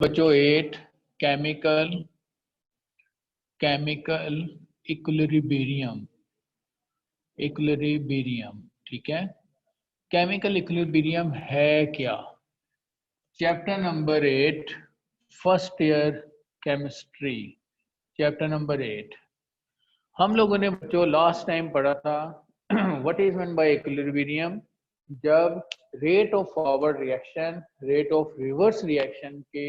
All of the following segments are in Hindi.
बच्चों 8 केमिकल केमिकल इक्विलिब्रियम ठीक है। केमिकल इक्विलिब्रियम है क्या? Chapter number 8 first year chemistry, chapter number 8। हम लोगों ने बच्चों लास्ट टाइम पढ़ा था what is mean by equilibrium. जब rate of forward reaction rate of reverse reaction के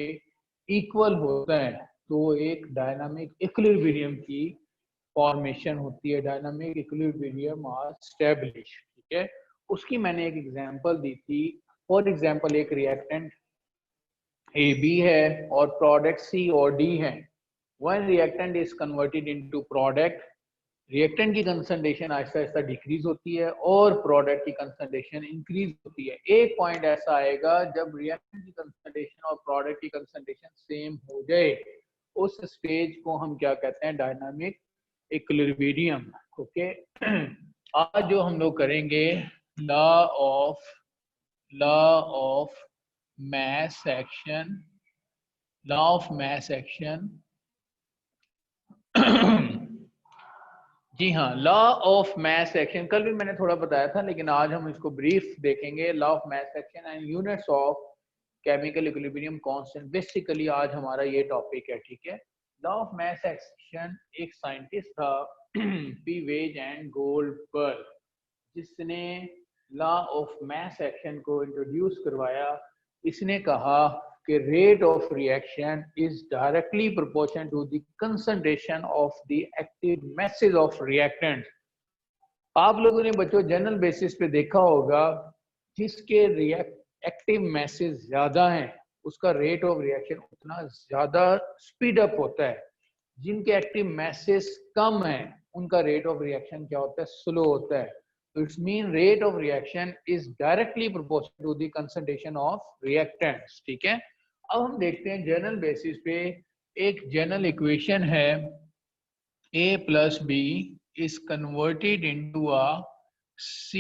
इक्वल होता है तो एक डायनामिक इक्विलिब्रियम की फॉर्मेशन होती है। डायनामिक इक्विलिब्रियम आर स्टैब्लिश, ठीक है। उसकी मैंने एक एग्जांपल दी थी। फॉर एग्जांपल एक रिएक्टेंट ए बी है और प्रोडक्ट सी और डी है। When reactant is converted into product, reactant की कंसंट्रेशन आहिस्ता आहिस्ता डिक्रीज होती है और प्रोडक्ट की कंसंट्रेशन इंक्रीज होती है। एक पॉइंट ऐसा आएगा जब रिएक्टेंट की कंसंट्रेशन और प्रोडक्ट की कंसंट्रेशन सेम हो जाए, उस स्टेज को हम क्या कहते हैं? Dynamic equilibrium. ओके, आज जो हम लोग करेंगे law of mass action, law of mass action जी हाँ, लॉ ऑफ मास एक्शन कल भी मैंने थोड़ा बताया था, लेकिन आज हम इसको ब्रीफ देखेंगे। Law of mass action and units of chemical equilibrium constant. Basically आज हमारा ये टॉपिक है, ठीक है। लॉ ऑफ मास एक्शन एक साइंटिस्ट था पी वेज एंड गोल्डबर्ग, जिसने लॉ ऑफ मास एक्शन को इंट्रोड्यूस करवाया। इसने कहा कि rate of reaction is directly proportional to the concentration of the active masses of reactant. आप लोगों ने बच्चों जनरल बेसिस पे देखा होगा, जिसके एक्टिव मैसेज ज्यादा हैं उसका रेट ऑफ रिएक्शन उतना ज्यादा स्पीड अप होता है। जिनके एक्टिव मैसेज कम है उनका रेट ऑफ रिएक्शन क्या होता है? स्लो होता है। तो it's mean rate of reaction is directly proportional to the concentration of reactants, ठीक है। अब हम देखते हैं जनरल बेसिस पे एक जनरल इक्वेशन है, a plus b is converted into a c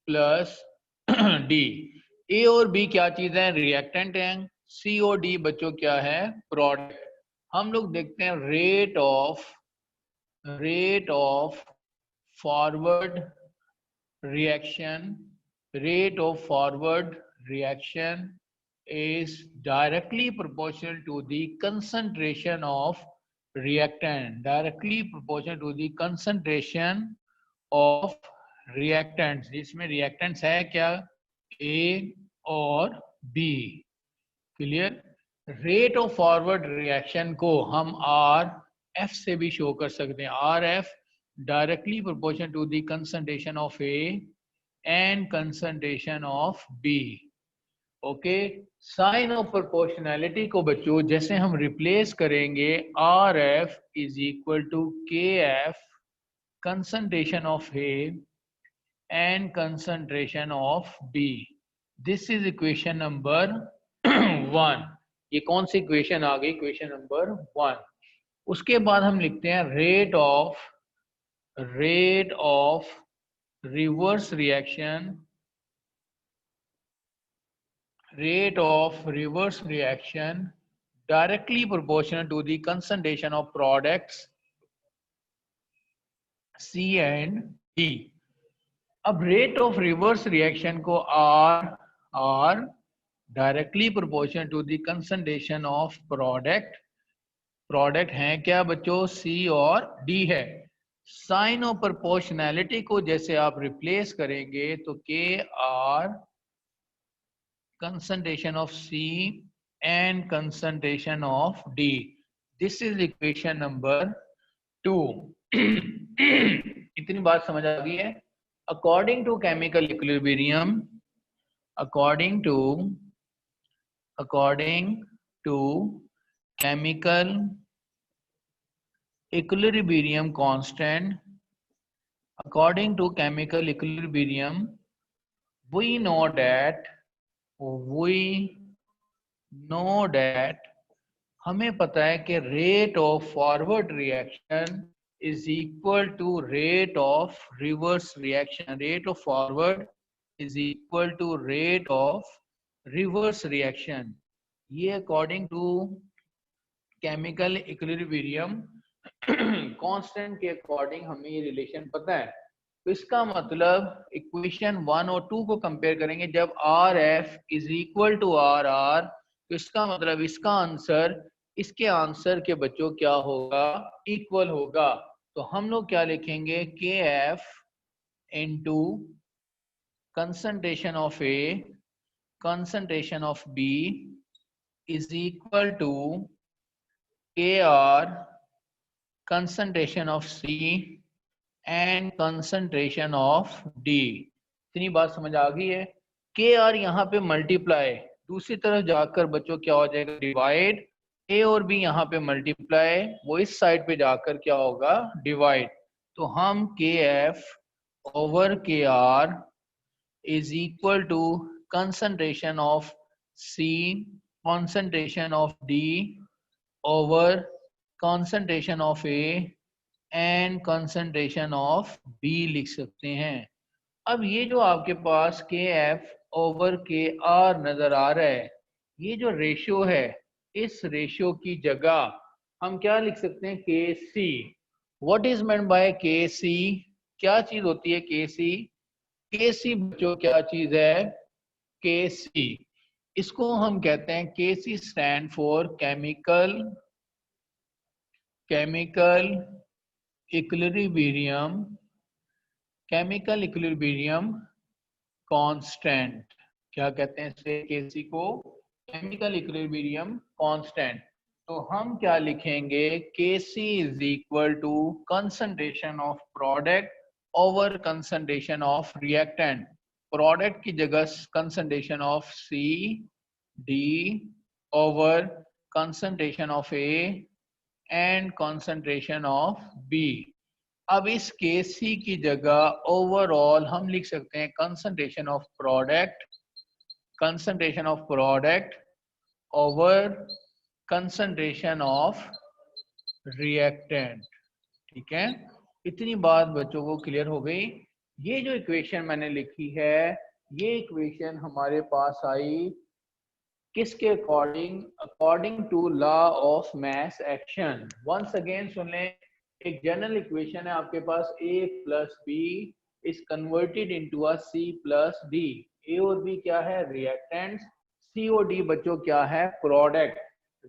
plus d। a और b क्या चीज है? रिएक्टेंट हैं। c और d बच्चों क्या है? प्रोडक्ट। हम लोग देखते हैं rate of forward reaction is directly proportional to the concentration of reactant, directly proportional to the concentration of reactants, जिसमें reactants है क्या? A और B। Clear? Rate of forward reaction को हम RF से भी शो कर सकते हैं। RF directly proportional to the concentration of A and concentration of B। Okay, sign of proportionality को बच्चों जैसे हम रिप्लेस करेंगे, RF is equal to KF concentration of A and concentration of B। This is equation number 1। ये कौन सी इक्वेशन आ गई? Equation number 1। उसके बाद हम लिखते हैं rate of reverse reaction, rate of reverse reaction directly proportional to the concentration of products C and D। अब rate of reverse reaction को R directly proportional to the concentration of product हैं क्या बच्चों? C और D है। साइन ऑफ प्रोपोर्शनैलिटी को जैसे आप रिप्लेस करेंगे तो KR concentration of C and concentration of D। This is equation number 2। इतनी बात समझ आ गई है? According to chemical equilibrium, according to chemical equilibrium constant, according to chemical equilibrium, we know that हमें पता है कि rate of forward reaction is equal to rate of reverse reaction. Rate of forward is equal to rate of reverse reaction. ये according to chemical equilibrium constant के अकॉर्डिंग हमें ये रिलेशन पता है। तो इसका मतलब इक्वेशन 1 और 2 को कंपेयर करेंगे जब R F is equal to R R, तो इसका मतलब इसका आंसर इसके आंसर के बच्चों क्या होगा, इक्वल होगा। तो हम लोग क्या लिखेंगे, K F into concentration of A concentration of B is equal to K R concentration of C and concentration of D. इतनी बात समझ आ गई है। के आर यहाँ पे मल्टीप्लाई, दूसरी तरफ जाकर बच्चों क्या हो जाएगा, डिवाइड। ए और बी यहाँ पे मल्टीप्लाई, वो इस साइड पे जाकर क्या होगा, डिवाइड। तो हम K F over K R is equal to concentration of C concentration of D over concentration of A and concentration of B लिख सकते हैं। अब ये जो आपके पास के एफ ओवर के आर नजर आ रहा है, ये जो रेशियो है, इस रेशियो की जगह हम क्या लिख सकते हैं, K C. What is meant by K सी, क्या चीज होती है के सी? के सी बच्चों क्या चीज है, के सी इसको हम कहते हैं, K C stand for chemical equilibrium constant. क्या कहते हैं इसे, केसी को केमिकल इक्विलिब्रियम कांस्टेंट। तो हम क्या लिखेंगे, K C is equal to concentration of product over concentration of reactant. Product की जगह concentration of C D over concentration of A and concentration of B. अब इस केस सी की जगह ओवरऑल हम लिख सकते हैं concentration of product over concentration of reactant. ठीक है, इतनी बात बच्चों को क्लियर हो गई। ये जो इक्वेशन मैंने लिखी है, ये इक्वेशन हमारे पास आई किसके according, according to law of mass action. Once again सुन लें, एक जनरल इक्वेशन है आपके पास, a plus B is converted into a c plus D. A और बी क्या है, रिएक्टेंट्स, सी और डी बच्चों क्या है, product.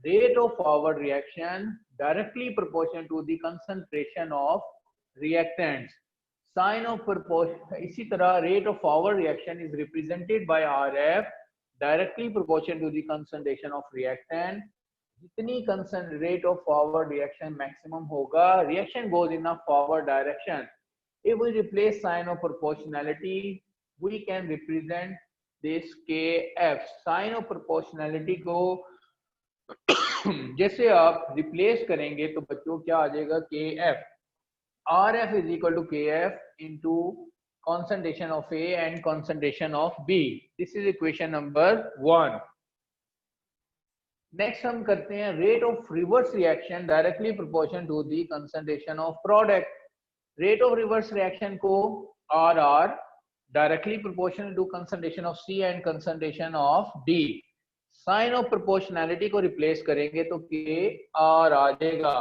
Rate of forward reaction directly proportional to the concentration of reactants. Sign of proportion, इसी तरह rate of forward reaction is represented by R F directly proportional to the concentration of reactant. जितनी rate of forward reaction maximum होगा, reaction goes in a forward direction. If we replace sign of proportionality, we can represent this kf। Sign of proportionality को जैसे आप रिप्लेस करेंगे तो बच्चों क्या आ जाएगा, kf। rf is equal to kf into concentration of A and concentration of B। This is equation number 1। Next हम करते हैं rate of reverse reaction directly proportional to the concentration of product. Rate of reverse reaction को R R directly proportional to concentration of C and concentration of D. Sign of proportionality को रिप्लेस करेंगे तो के आर आ जाएगा।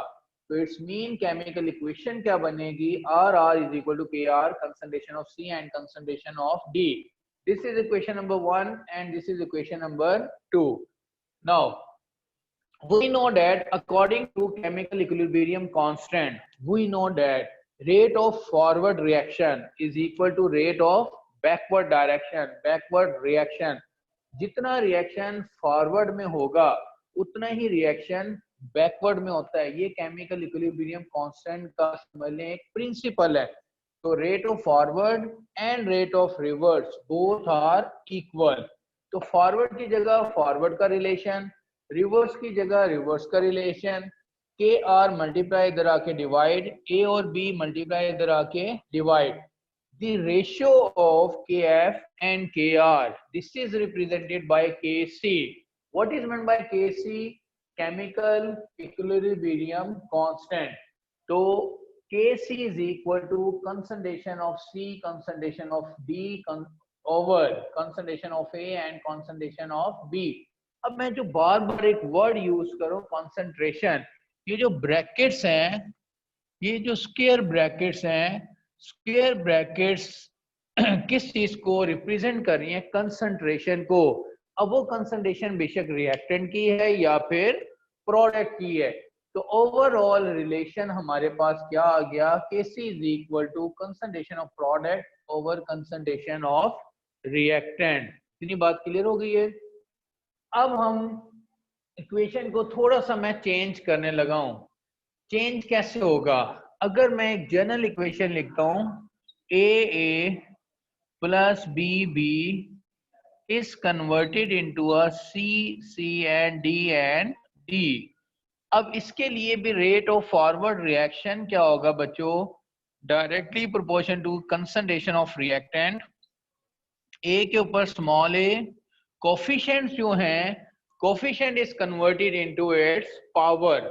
तो इट्स मीन केमिकल इक्वेशन क्या बनेगी, R R is equal to K R concentration of C and concentration of D. This is equation number 1 and this is equation number 2। Now we know that according to chemical equilibrium constant, we know that rate of forward reaction is equal to rate of backward reaction। जितना रिएक्शन फॉरवर्ड में होगा उतना ही रिएक्शन बैकवर्ड में होता है। ये केमिकल इक्विलिब्रियम कांस्टेंट का समझ लें एक प्रिंसिपल है। तो rate of forward and rate of reverse both are equal. तो फॉरवर्ड की जगह फॉरवर्ड का रिलेशन, रिवर्स की जगह रिवर्स का रिलेशन। के आर मल्टीप्लाई इधर आके डिवाइड, ए और बी मल्टीप्लाई इधर आके divide. The ratio of K F and K R, this is represented by K C. What is meant by K C, chemical equilibrium constant. तो K C is equal to concentration of C concentration of D over concentration of A and concentration of B. अब मैं जो बार बार एक वर्ड यूज करूं कंसंट्रेशन, ये जो ब्रैकेट्स हैं, ये जो स्क्वायर ब्रैकेट्स हैं, स्क्वायर ब्रैकेट्स किस चीज को रिप्रेजेंट कर रही है? कंसंट्रेशन को। अब वो कंसंट्रेशन बेशक रिएक्टेंट की है या फिर प्रोडक्ट की है, तो ओवरऑल रिलेशन हमारे पास क्या आ गया? Kc is equal to concentration of product over concentration of reactant. इतनी बात क्लियर हो गई है? अब हम इक्वेशन को थोड़ा सा मैं चेंज करने लगा हूं। चेंज कैसे होगा? अगर मैं एक जनरल इक्वेशन लिखता हूं, A plus B is converted into a C and D। अब इसके लिए भी रेट ऑफ फॉरवर्ड रिएक्शन क्या होगा बच्चों? Directly proportion to concentration of reactant, A के ऊपर स्मॉल ए, कोफिशिएंट्स जो हैं, coefficient is converted into its power.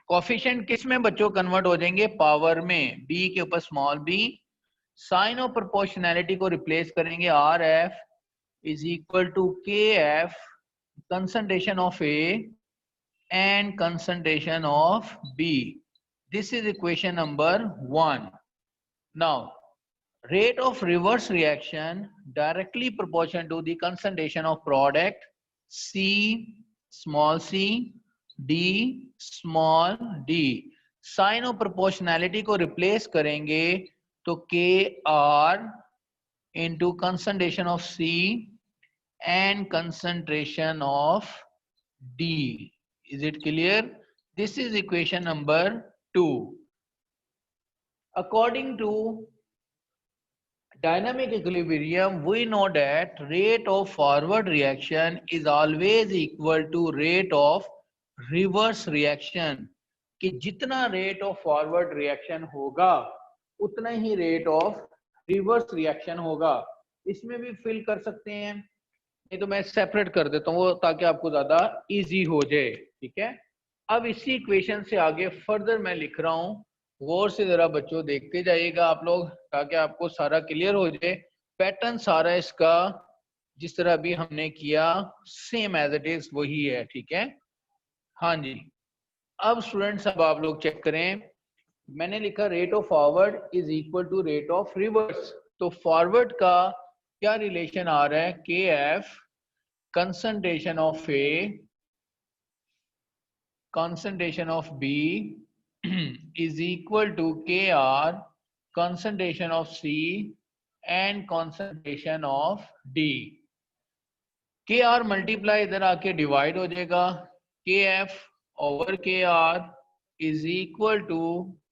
Coefficient किस में बच्चों कन्वर्ट हो जाएंगे? पावर में। बी के ऊपर small B, sign of proportionality को रिप्लेस करेंगे, R F is equal to Kf concentration of A and concentration of B. This is equation number 1. Now, rate of reverse reaction directly proportional to the concentration of product C small c D small d. Sign of proportionality को replace करेंगे तो Kr into concentration of C and concentration of D. Is it clear? This is equation number 2. According to dynamic equilibrium, we know that rate of forward reaction is always equal to rate of reverse reaction. कि जितना rate of forward reaction होगा उतना ही rate of reverse reaction होगा। इसमें भी fill कर सकते हैं, नहीं तो मैं सेपरेट कर देता हूँ ताकि आपको ज्यादा इजी हो जाए। ठीक है, अब इसी इक्वेशन से आगे फर्दर मैं लिख रहा हूँ, गौर से जरा बच्चों देखते जाइएगा आप लोग ताकि आपको सारा क्लियर हो जाए। पैटर्न सारा इसका जिस तरह अभी हमने किया सेम एज इट इज वही है। ठीक है, हाँ जी। अब स्टूडेंट्स अब आप लोग चेक करें, मैंने लिखा rate of forward is equal to rate of reverse. तो फॉरवर्ड का क्या रिलेशन आ रहा है? K F concentration of A, concentration of B is equal to KR concentration of C and concentration of D। KR multiply इधर आके डिवाइड हो जाएगा, KF over KR is equal to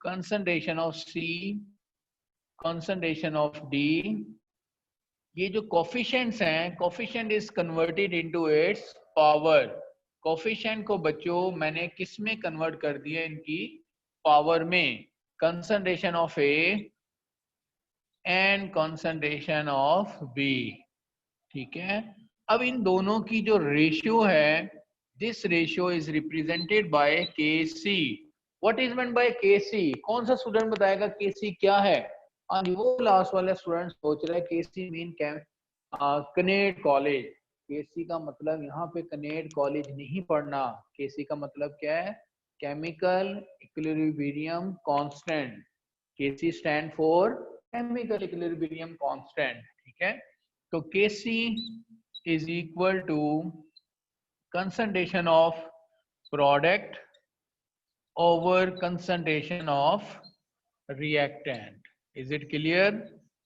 concentration of C, concentration of D। ये जो कोफिशिएंट्स हैं, coefficient is converted into its power. Coefficient को बच्चों मैंने किस में कन्वर्ट कर दिया? इनकी पावर में। Concentration of A and concentration of B. ठीक है, अब इन दोनों की जो रेशियो है, this ratio is represented by K C. What is meant by K C? कौन सा स्टूडेंट बताएगा के सी क्या है? हाँ जी, वो लास्ट वाला स्टूडेंट सोच रहा है केसी मीन कनेड कॉलेज। केसी का मतलब यहाँ पे कनेड कॉलेज नहीं पढ़ना। केसी का मतलब क्या है? Chemical equilibrium constant. K C stand for chemical equilibrium constant. ठीक है, तो K C is equal to concentration of product over concentration of reactant। Is it clear?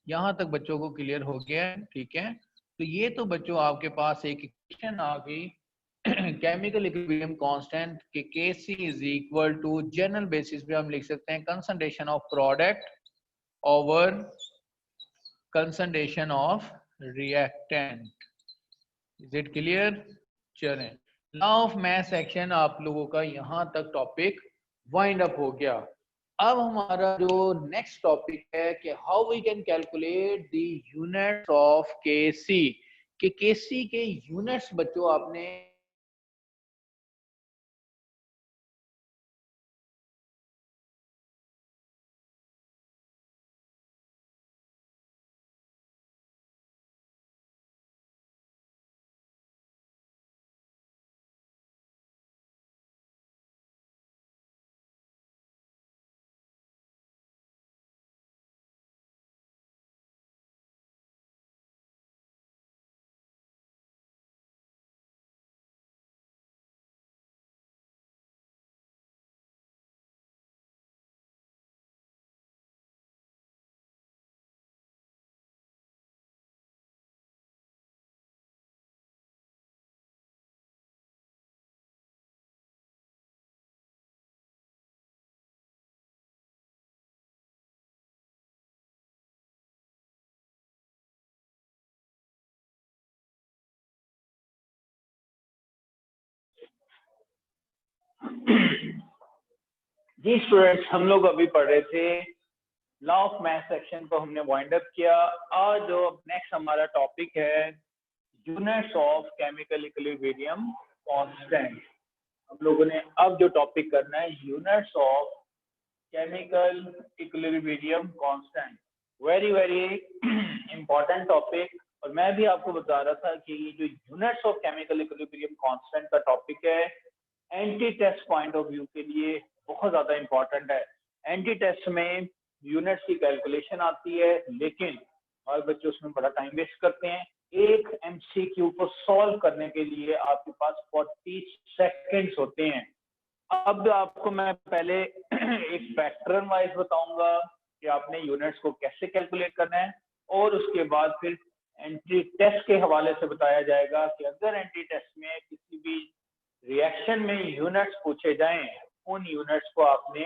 यहां तक बच्चों को क्लियर हो गया? ठीक है, तो ये तो बच्चों आपके पास एक इक्वेशन आ गई केमिकल इक्विलिब्रियम कांस्टेंट के Kc is equal to, general basis पे हम लिख सकते हैं concentration of product over concentration of reactant. Is it clear? चलें, लॉ ऑफ मास एक्शन आप लोगों का यहां तक टॉपिक वाइंड अप हो गया। अब हमारा जो नेक्स्ट टॉपिक है कि how we can calculate the units of K C. कि केसी के यूनिट्स बच्चों आपने जी स्टूडेंट्स, हम लोग अभी पढ़ रहे थे लॉ ऑफ मास सेक्शन को, हमने वाइंड अप किया। और जो नेक्स्ट हमारा टॉपिक है units of chemical equilibrium constant. हम लोगों ने अब जो टॉपिक करना है units of chemical equilibrium constant. Very very important topic. और मैं भी आपको बता रहा था कि ये जो units of chemical equilibrium constant का टॉपिक है entry test point of view के लिए बहुत ज्यादा इंपॉर्टेंट है। एंटी टेस्ट में यूनिट्स की कैलकुलेशन आती है, लेकिन हमारे बच्चे उसमें बड़ा टाइम वेस्ट करते हैं। एक एमसीक्यू को सॉल्व करने के लिए आपके पास 40 सेकंड्स होते हैं। अब आपको मैं पहले एक पैटर्न वाइज बताऊंगा कि आपने यूनिट्स को कैसे कैलकुलेट करना है, और उसके बाद फिर एंटी टेस्ट के हवाले से बताया जाएगा कि अगर एंटी टेस्ट में किसी भी रिएक्शन में यूनिट्स पूछे जाएं, उन यूनिट्स को आपने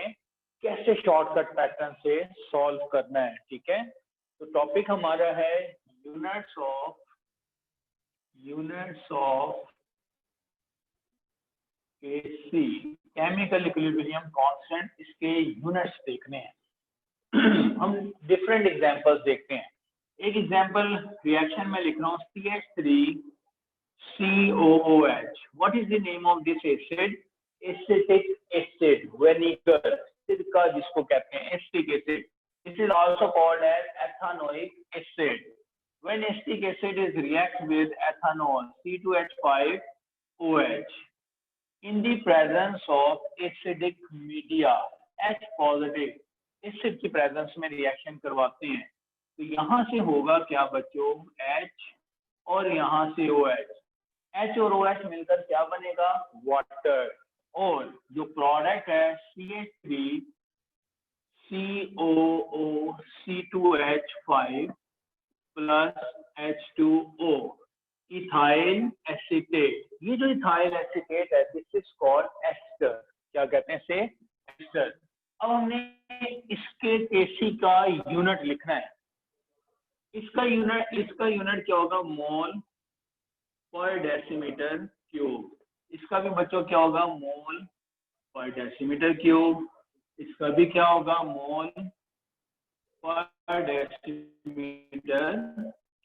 कैसे शॉर्टकट पैटर्न से सॉल्व करना है। ठीक है, तो टॉपिक हमारा है units of KC chemical equilibrium constant. इसके यूनिट्स देखने हैं। हम डिफरेंट एग्जांपल्स देखते हैं। एक एग्जांपल रिएक्शन में लिख रहा हूँ CH3 COOH. What is the name of this acid? Acetic acid, vinegar, सिरका जिसको कहते हैं, acetic acid. This is also called as ethanoic acid. When acetic acid is react with ethanol C2H5OH in the presence of acidic media H positive, acid की प्रेजेंस में रिएक्शन करवाते हैं, तो यहाँ से होगा क्या बच्चों, H और यहाँ से OH। H और OH मिलकर क्या बनेगा, वाटर। और जो प्रोडक्ट है CH3 COO C2H5 plus H2O, ethyl acetate. ये जो इथाइल एसीटेट है दिस इज कॉल्ड एस्टर। क्या कहते हैं इसे, एस्टर। अब हमने इसके केसी का यूनिट लिखना है। इसका यूनिट क्या होगा, मोल पर डेसीमीटर क्यूब। इसका भी बच्चों क्या होगा, मोल पर डेसीमीटर क्यूब। इसका भी क्या होगा, मोल पर डेसीमीटर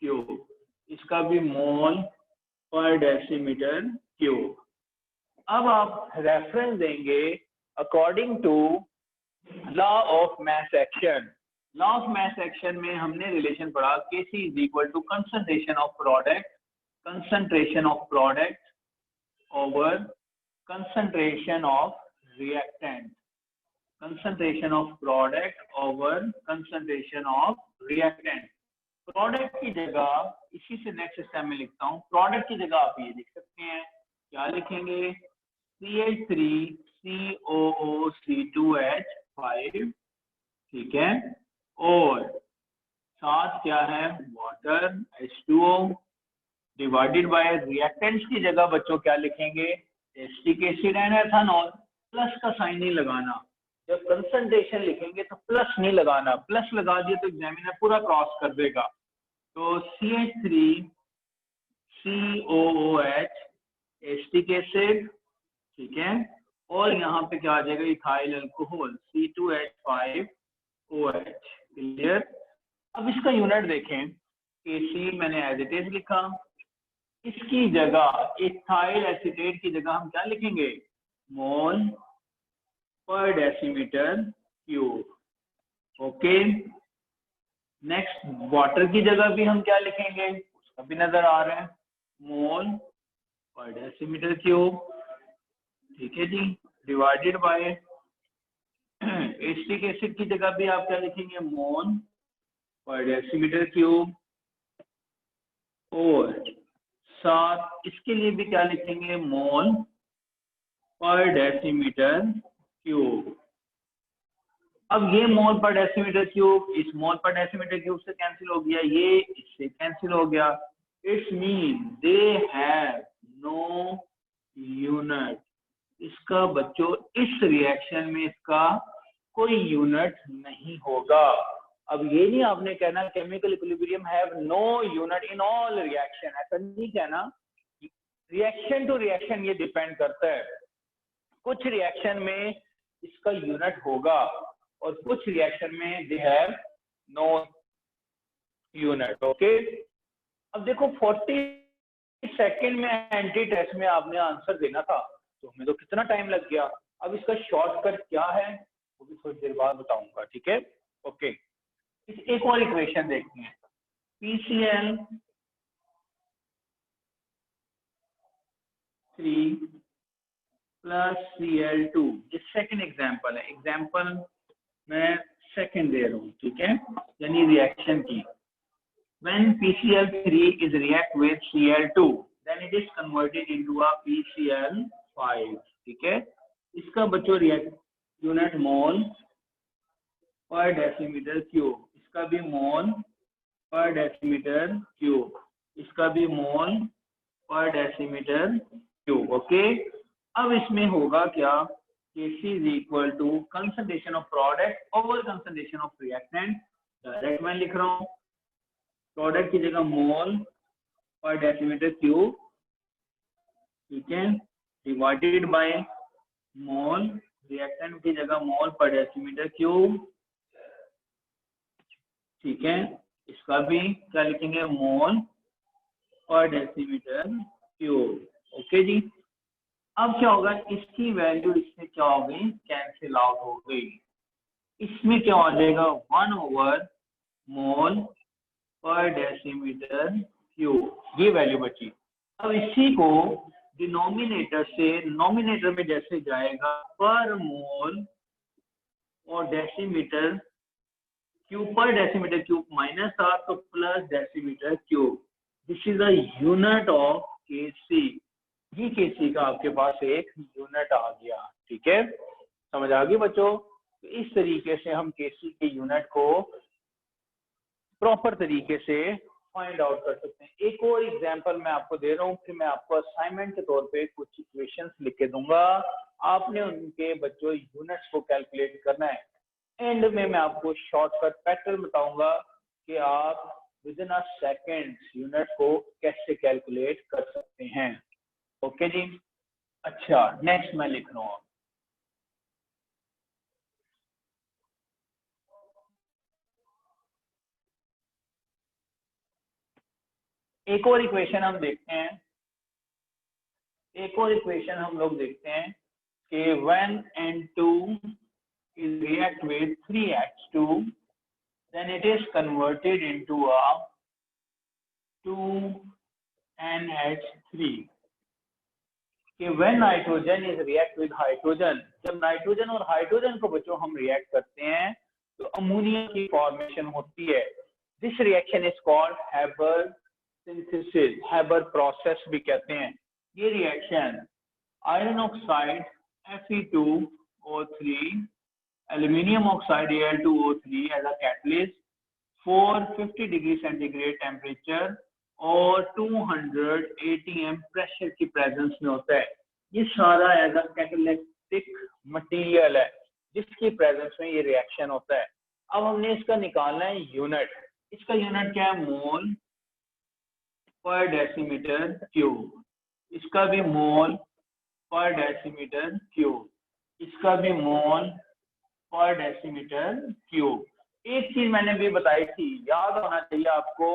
क्यूब। इसका भी मोल पर डेसीमीटर क्यूब। अब आप रेफरेंस देंगे according to law of mass action. Law of mass action में हमने रिलेशन पढ़ा Kc is equal to concentration of product over concentration of reactant. Concentration of product over concentration of reactant. Product की जगह, इसी से नेक्स्ट स्टेप में लिखता हूँ, प्रोडक्ट की जगह आप ये लिख सकते हैं, क्या लिखेंगे, CH3 COO C2H5, ठीक है, और साथ क्या है, water H2O, divided by reactants की जगह बच्चों क्या लिखेंगे, acetic acid and ethanol. Plus का साइन नहीं लगाना, जब कंसंट्रेशन लिखेंगे तो प्लस नहीं लगाना, प्लस लगा दिए तो एग्जामिनर पूरा क्रॉस कर देगा। तो CH3 COOH एसिटिक एसिड, ठीक है, और यहाँ पे क्या आ जाएगा, इथाइल अल्कोहल C2H5OH। क्लियर। अब इसका यूनिट देखें, Kc मैंने एज इट इज लिखा, इसकी जगह इथाइल एसीटेट की जगह हम क्या लिखेंगे, मोल per decimetre cube. Okay, next water की जगह भी हम क्या लिखेंगे, उसका भी नजर आ रहा है, मोल पर डेसीमीटर क्यूब, ठीक है जी, डिवाइडेड बाय एसिटिक एसिड की जगह भी आप क्या लिखेंगे, मोल पर डेसीमीटर क्यूब, और साथ इसके लिए भी क्या लिखेंगे, मोल पर डेसीमीटर क्यूब। अब ये मोल पर डेसीमीटर क्यूब इस मोल पर डेसीमीटर क्यूब से कैंसिल हो गया, ये इससे कैंसिल हो गया। It's mean they have no unit. इसका बच्चों इस रिएक्शन में इसका कोई यूनिट नहीं होगा। अब ये नहीं आपने कहना chemical equilibrium have no unit in all reaction, ऐसा नहीं कहना। रिएक्शन टू रिएक्शन ये डिपेंड करता है। कुछ रिएक्शन में इसका यूनिट होगा, और कुछ रिएक्शन में they have no unit. Okay, अब देखो 40 सेकेंड में एंटी टेस्ट में आपने आंसर देना था, तो हमें तो कितना टाइम लग गया। अब इसका शॉर्टकट क्या है वो भी थोड़ी देर बाद बताऊंगा, ठीक है। ओके, एक और इक्वेशन देखते हैं, PCl 3 प्लस Cl2, ये सेकंड एग्जांपल है। एग्जांपल मैं सेकंड दे रहा हूँ, ठीक है, यानी रिएक्शन की। When PCl3 is react with Cl2, then it is converted into a PCl5, ठीक है। इसका बच्चों react unit mole per decimetre cube, इसका भी मोल पर डेसीमीटर क्यूब, इसका भी मोल पर डेसीमीटर क्यूब। ओके, अब इसमें होगा क्या, Kc is equal to concentration of product over concentration of reactant। Direct मैं लिख रहा हूँ, प्रोडक्ट की जगह मोल पर डेसीमीटर क्यूब, ठीक है, डिवाइडेड बाय मोल, रिएक्टेंट की जगह मोल पर डेसीमीटर क्यूब, ठीक है, इसका भी क्या लिखेंगे, मोल पर डेसीमीटर क्यूब। ओके जी, अब क्या होगा, इसकी वैल्यू इसमें क्या हो गई, कैंसिल आउट हो गई। इसमें क्या हो जाएगा, 1 ओवर मोल पर डेसीमीटर क्यूब, ये वैल्यू बची। अब इसी को डिनोमिनेटर से नोमिनेटर में जैसे जाएगा, पर मोल और डेसीमीटर क्यूब, पर डेसीमीटर क्यूब माइनस था तो plus decimetre cube. This is the unit of Kc। ये Kc का आपके पास एक यूनिट आ गया, ठीक है, समझ आ गई बच्चों। तो इस तरीके से हम Kc के यूनिट को प्रॉपर तरीके से फाइंड आउट कर सकते हैं। एक और एग्जांपल मैं आपको दे रहा हूँ, फिर मैं आपको असाइनमेंट के तौर पे कुछ इक्वेशंस लिख के दूंगा, आपने उनके बच्चों यूनिट्स को कैलकुलेट करना है। एंड में मैं आपको शॉर्टकट पैटर्न बताऊंगा कि आप with in a second unit को कैसे कैलकुलेट कर सकते हैं। ओके जी, अच्छा नेक्स्ट मैं लिख रहा हूँ, एक और इक्वेशन हम देखते हैं, एक और इक्वेशन हम लोग देखते हैं कि when N2 is react with 3H2 then it is converted into a 2NH3। कि when nitrogen is react with hydrogen, जब नाइट्रोजन और हाइड्रोजन को बच्चों हम रिएक्ट करते हैं तो अमोनिया की फॉर्मेशन होती है। This reaction is called Haber synthesis, Haber process भी कहते हैं। ये reaction iron oxide Fe2O3, aluminium oxide Al2O3 as a catalyst 450 degree centigrade temperature और 200 atm प्रेशर की प्रेजेंस में होता है। ये सारा एज अ कैटालिटिक मटेरियल है जिसकी प्रेजेंस में ये रिएक्शन होता है। अब हमने इसका निकालना है यूनिट। इसका यूनिट क्या है, मोल पर डेसीमीटर क्यूब, इसका भी मोल पर डेसीमीटर क्यूब, इसका भी मोल पर डेसीमीटर क्यूब। एक चीज मैंने भी बताई थी, याद होना चाहिए आपको,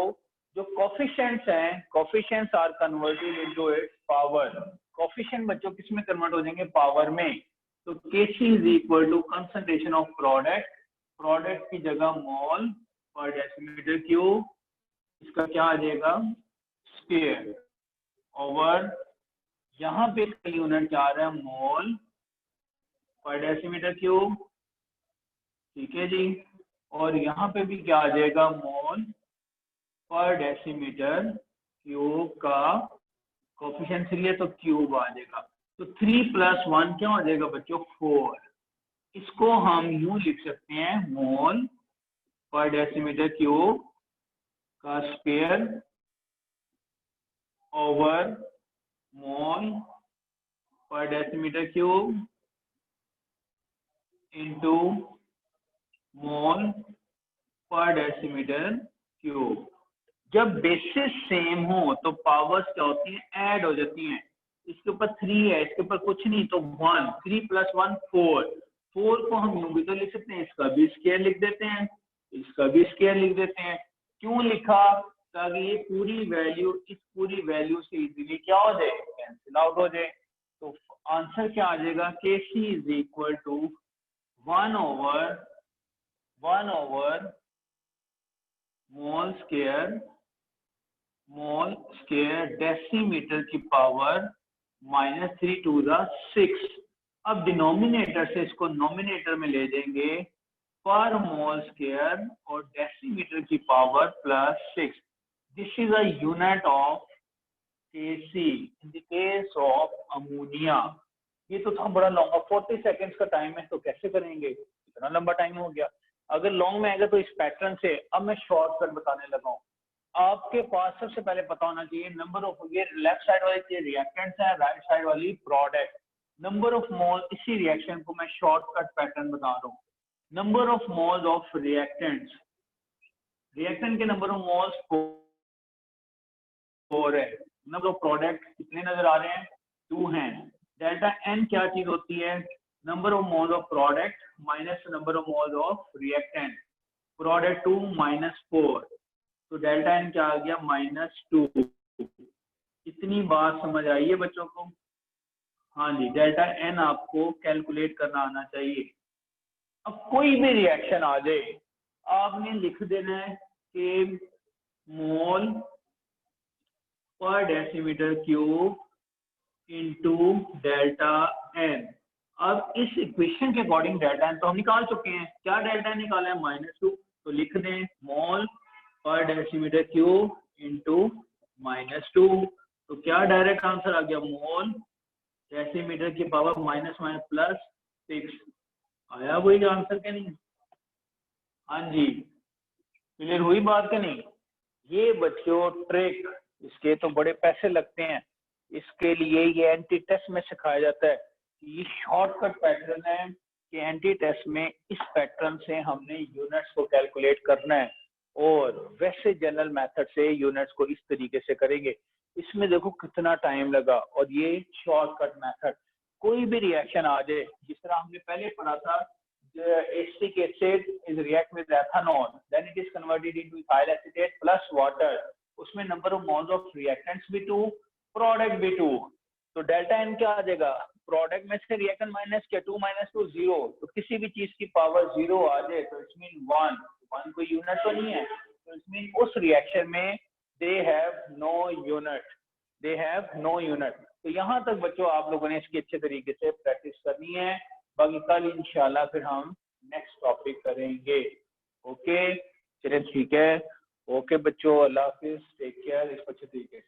जो कोफिशिएंट्स हैं, coefficients are converted into its power. Coefficient बच्चों किस में कन्वर्ट हो जाएंगे, पावर में। तो Kc is equal to concentration of product, product की जगह मोल पर डेसीमीटर क्यूब, इसका क्या आ जाएगा, स्क्वायर, ओवर यहाँ पे यूनिट क्या आ रहा है, मोल पर डेसीमीटर क्यूब, ठीक है जी, और यहाँ पे भी क्या आ जाएगा, मोल पर डेसीमीटर क्यूब का कोफिशिएंट 3 है तो क्यूब आ जाएगा। तो 3 + 1 क्या हो जाएगा बच्चों, 4। इसको हम यूं लिख सकते हैं, मोल पर डेसीमीटर क्यूब का स्क्वायर ओवर मोल पर डेसीमीटर क्यूब इंटू मोल पर डेसीमीटर क्यूब। जब बेसिस सेम हो तो पावर्स क्या होती हैं, ऐड हो जाती हैं। इसके ऊपर 3 है, इसके ऊपर कुछ नहीं तो 1, 3 + 1 4, 4 को हम यूं भी तो लिख सकते हैं, इसका भी स्क्वायर लिख देते हैं, इसका भी स्क्वायर लिख देते हैं। क्यों लिखा? ताकि ये पूरी वैल्यू इस पूरी वैल्यू से इजीली क्या हो जाए, कैंसिल आउट हो जाए। तो आंसर क्या आ जाएगा, Kc is equal to 1 over mole square decimetre की पावर -3 टू द 6। अब डिनोमिनेटर से इसको नोमिनेटर में ले देंगे, पर मोल स्क्वायर और डेसीमीटर की power +6। This is a unit of Kc in the case of ammonia. ये तो था बड़ा लॉन्ग, 40 सेकेंड्स का टाइम है, तो कैसे करेंगे, इतना लंबा टाइम हो गया। अगर लॉन्ग में आएगा तो इस पैटर्न से। अब मैं शॉर्टकट बताने लगा हूँ। आपके पास सबसे पहले पता होना चाहिए नंबर ऑफ, ये लेफ्ट साइड वाली रिएक्टेंट्स है, राइट साइड वाली प्रोडक्ट। नंबर ऑफ मोल, इसी रिएक्शन को मैं शॉर्टकट पैटर्न बता रहा हूँ। Number of moles of reactants, reactant के नंबर ऑफ मोल्स 4 है। नंबर ऑफ प्रोडक्ट कितने नजर आ रहे हैं, 2 हैं। डेल्टा एन क्या चीज होती है, number of moles of product minus number of moles of reactant. Product 2 -4, तो डेल्टा एन क्या आ गया, -2। इतनी बात समझ आई है बच्चों को? हाँ जी, डेल्टा एन आपको कैलकुलेट करना आना चाहिए। अब कोई भी रिएक्शन आ जाए, आपने लिख देना है कि mole per decimetre cube into delta N. अब इस इक्वेशन के अकॉर्डिंग डेल्टा एन तो हम निकाल चुके हैं। क्या डेल्टा एन निकाला है, -2, तो लिख दें मोल पर डेसीमीटर क्यूब इंटू -2। तो क्या डायरेक्ट आंसर आ गया, मोल डेसीमीटर की पावर -6 आया वही आंसर के नहीं? हाँ जी, क्लियर हुई बात के नहीं? ये बच्चों ट्रिक, इसके तो बड़े पैसे लगते हैं, इसके लिए ये एंटी टेस्ट में सिखाया जाता है। ये शॉर्टकट पैटर्न है कि एंटी टेस्ट में इस पैटर्न से हमने यूनिट्स को कैलकुलेट करना है, और वैसे जनरल मेथड से यूनिट्स को इस तरीके से करेंगे। इसमें देखो कितना टाइम लगा, और ये शॉर्टकट मेथड। कोई भी रिएक्शन आ जाए, जिस तरह हमने पहले पढ़ा था, acetic acid is react with ethanol, then it is converted into ethyl acetate plus water। उसमें number of moles of reactants भी 2, प्रोडक्ट भी 2। तो डेल्टा एन क्या आ जाएगा, प्रोडक्ट में से रिएक्टेंट माइनस क्या, 2 - 2 0। तो किसी भी चीज की पावर 0 आ जाए तो इट्स मीन 1 कोई यूनिट तो नहीं है, तो इट्स मीन उस रिएक्शन में दे हैव नो यूनिट। तो यहाँ तक बच्चों आप लोगों ने इसकी अच्छे तरीके से प्रैक्टिस करनी है। बाकी कल इंशाल्लाह फिर हम नेक्स्ट टॉपिक करेंगे। ओके, चलिए ठीक है। ओके बच्चों, अल्लाह हाफिज, टेक केयर, इसको अच्छे तरीके से